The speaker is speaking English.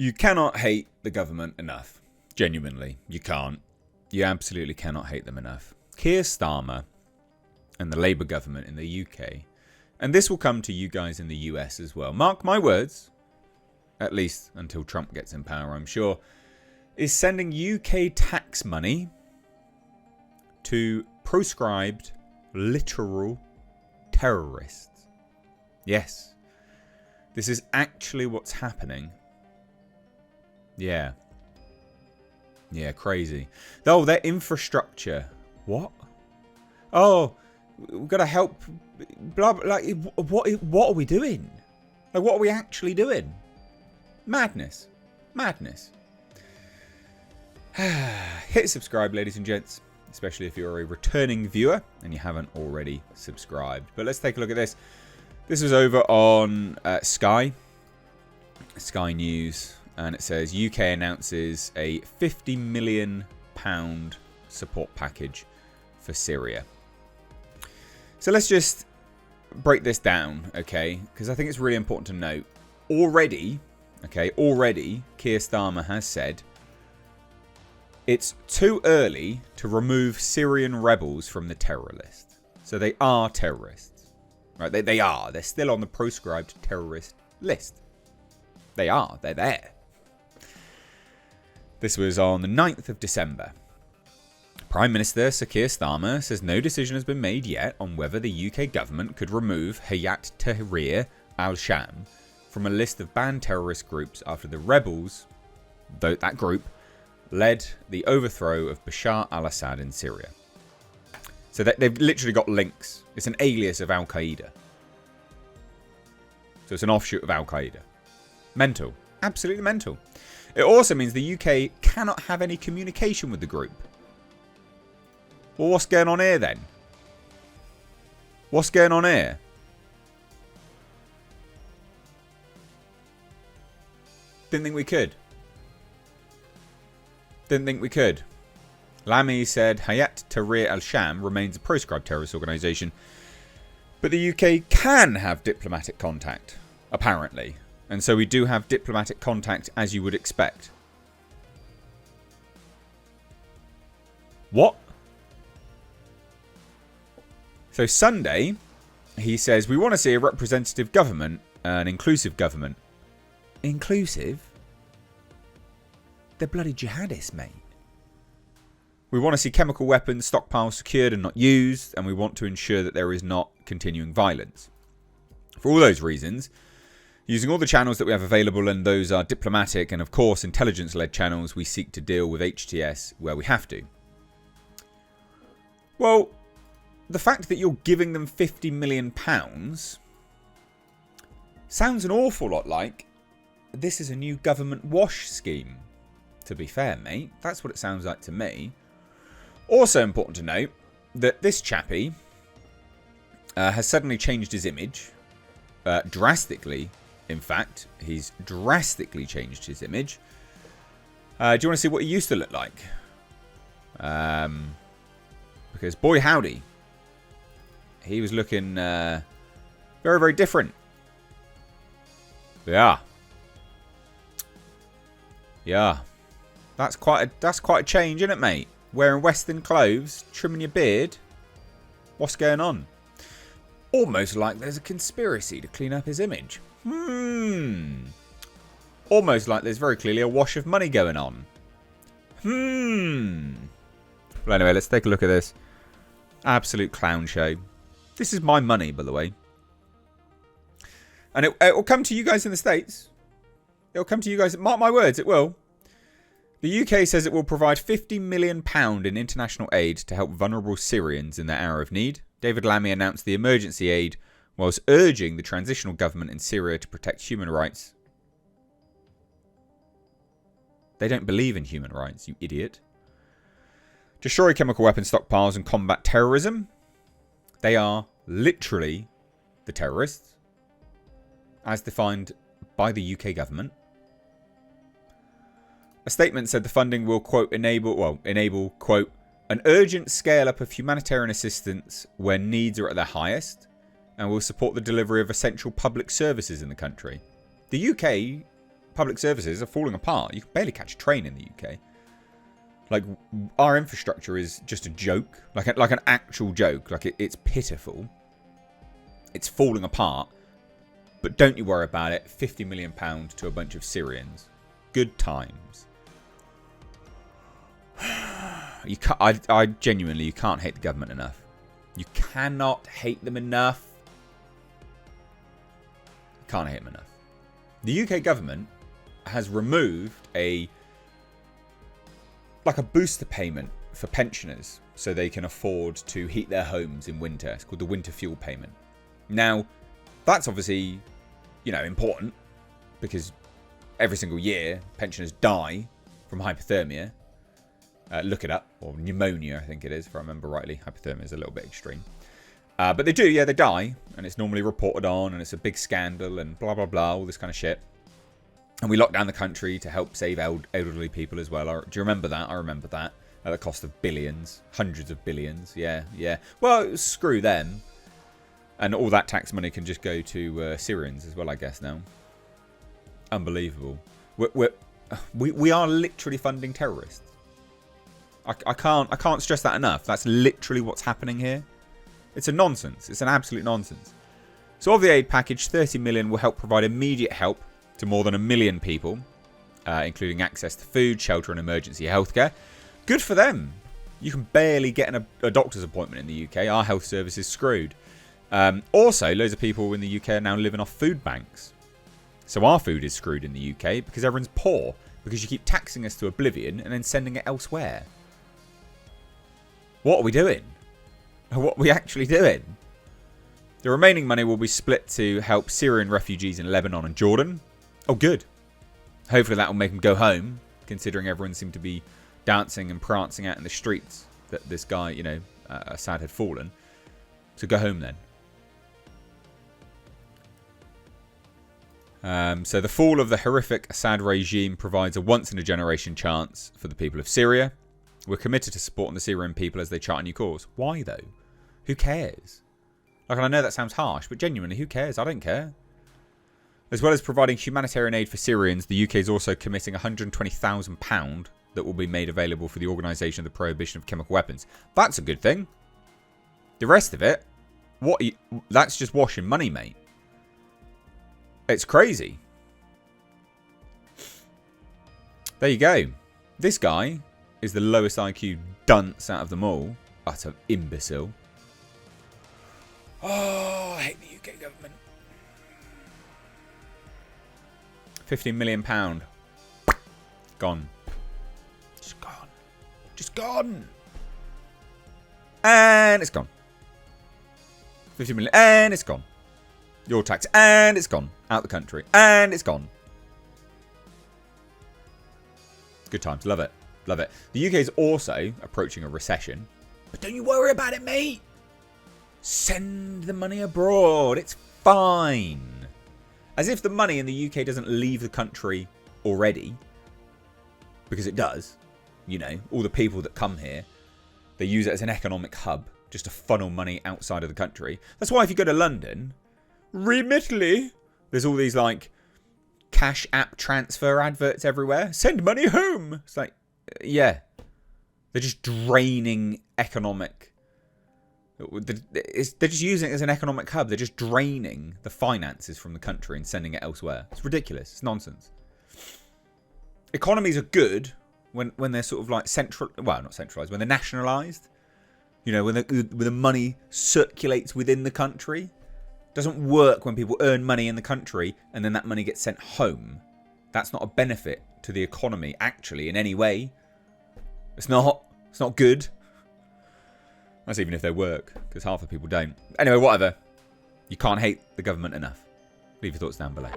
You cannot hate the government enough. Genuinely, you can't. You absolutely cannot hate them enough. Keir Starmer and the Labour government in the UK, and this will come to you guys in the US as well, mark my words, at least until Trump gets in power, I'm sure, is sending UK tax money to proscribed literal terrorists. Yes, this is actually what's happening. Yeah, crazy. Oh, their infrastructure. What? Oh, we've got to help. Blah, blah, like, what are we doing? Like, what are we actually doing? Madness. Hit subscribe, ladies and gents, especially if you're a returning viewer and you haven't already subscribed. But let's take a look at this. This was over on Sky News. And it says UK announces a £50 million support package for Syria. So let's just break this down, okay? Because I think it's really important to note. Already, Keir Starmer has said it's too early to remove Syrian rebels from the terror list. So they are terrorists. Right? They are. They're still on the proscribed terrorist list. They are. They're there. This was on the 9th of December. Prime Minister Sir Keir Starmer says no decision has been made yet on whether the UK government could remove Hayat Tahrir al-Sham from a list of banned terrorist groups after the rebels, that group, led the overthrow of Bashar al-Assad in Syria. So they've literally got links. It's an alias of Al-Qaeda. So it's an offshoot of Al-Qaeda. Mental. Absolutely mental. It also means the UK cannot have any communication with the group. Well, what's going on here then? What's going on here? Didn't think we could. Lamy said Hayat Tahrir al-Sham remains a proscribed terrorist organisation, but the UK can have diplomatic contact, apparently. And so we do have diplomatic contact, as you would expect. What? So Sunday, he says, we want to see a representative government, an inclusive government. Inclusive? They're bloody jihadists, mate. We want to see chemical weapons stockpiles secured and not used, and we want to ensure that there is not continuing violence. For all those reasons, using all the channels that we have available, and those are diplomatic and, of course, intelligence-led channels, we seek to deal with HTS where we have to. Well, the fact that you're giving them £50 million sounds an awful lot like this is a new government wash scheme, to be fair, mate. That's what it sounds like to me. Also important to note that this chappie has suddenly changed his image drastically. In fact, he's drastically changed his image. Do you want to see what he used to look like? Because boy howdy, he was looking very, very different. Yeah. That's quite a change, isn't it, mate? Wearing Western clothes, trimming your beard. What's going on? Almost like there's a conspiracy to clean up his image. Almost like there's very clearly a wash of money going on. Well, anyway, let's take a look at this. Absolute clown show. This is my money, by the way. And it will come to you guys in the States. It will come to you guys. Mark my words, it will. The UK says it will provide £50 million in international aid to help vulnerable Syrians in their hour of need. David Lammy announced the emergency aid whilst urging the transitional government in Syria to protect human rights. They don't believe in human rights, you idiot. Destroy chemical weapon stockpiles and combat terrorism. They are literally the terrorists, as defined by the UK government. A statement said the funding will, quote, enable, quote, an urgent scale-up of humanitarian assistance where needs are at their highest, and will support the delivery of essential public services in the country. The UK public services are falling apart. You can barely catch a train in the UK. Like, our infrastructure is just a joke. Like an actual joke. Like, it's pitiful. It's falling apart. But don't you worry about it. £50 million to a bunch of Syrians. Good times. You can't, I genuinely, you can't hate the government enough. You cannot hate them enough. You can't hate them enough. The UK government has removed a booster payment for pensioners so they can afford to heat their homes in winter. It's called the winter fuel payment. Now, that's obviously, important because every single year pensioners die from hypothermia. Look it up. Or pneumonia, I think it is, if I remember rightly. Hypothermia is a little bit extreme. But they do, yeah, they die. And it's normally reported on, and it's a big scandal, and blah, blah, blah, all this kind of shit. And we lock down the country to help save elderly people as well. Do you remember that? I remember that. At the cost of billions. Hundreds of billions. Yeah, yeah. Well, screw them. And all that tax money can just go to Syrians as well, I guess, now. Unbelievable. We are literally funding terrorists. I can't stress that enough. That's literally what's happening here. It's a nonsense. It's an absolute nonsense. So of the aid package, 30 million will help provide immediate help to more than 1 million people, including access to food, shelter and emergency healthcare. Good for them. You can barely get a doctor's appointment in the UK. Our health service is screwed. Also, loads of people in the UK are now living off food banks. So our food is screwed in the UK because everyone's poor. Because you keep taxing us to oblivion and then sending it elsewhere. What are we doing? What are we actually doing? The remaining money will be split to help Syrian refugees in Lebanon and Jordan. Oh, good. Hopefully that will make them go home, considering everyone seemed to be dancing and prancing out in the streets that this guy, Assad had fallen. So go home then. So the fall of the horrific Assad regime provides a once-in-a-generation chance for the people of Syria. We're committed to supporting the Syrian people as they chart a new course. Why, though? Who cares? Like, I know that sounds harsh, but genuinely, who cares? I don't care. As well as providing humanitarian aid for Syrians, the UK is also committing £120,000 that will be made available for the organisation of the prohibition of chemical weapons. That's a good thing. The rest of it, that's just washing money, mate. It's crazy. There you go. This guy is the lowest IQ dunce out of them all. Utter imbecile. Oh, I hate the UK government. £15 million. Gone. Just gone. Just gone. And it's gone. 50 million. And it's gone. Your tax. And it's gone. Out the country. And it's gone. Good times. Love it. Love it. The UK is also approaching a recession. But don't you worry about it, mate. Send the money abroad. It's fine. As if the money in the UK doesn't leave the country already. Because it does. All the people that come here, they use it as an economic hub. Just to funnel money outside of the country. That's why if you go to London, Remitly, there's all these cash app transfer adverts everywhere. Send money home. It's like, yeah. They're just draining economic. They're just using it as an economic hub. They're just draining the finances from the country and sending it elsewhere. It's ridiculous. It's nonsense. Economies are good when they're sort of central. Well, not centralised. When they're nationalised. When the money circulates within the country. It doesn't work when people earn money in the country and then that money gets sent home. That's not a benefit to the economy, actually, in any way. It's not good. That's even if they work, because half the people don't. Anyway, whatever. You can't hate the government enough. Leave your thoughts down below.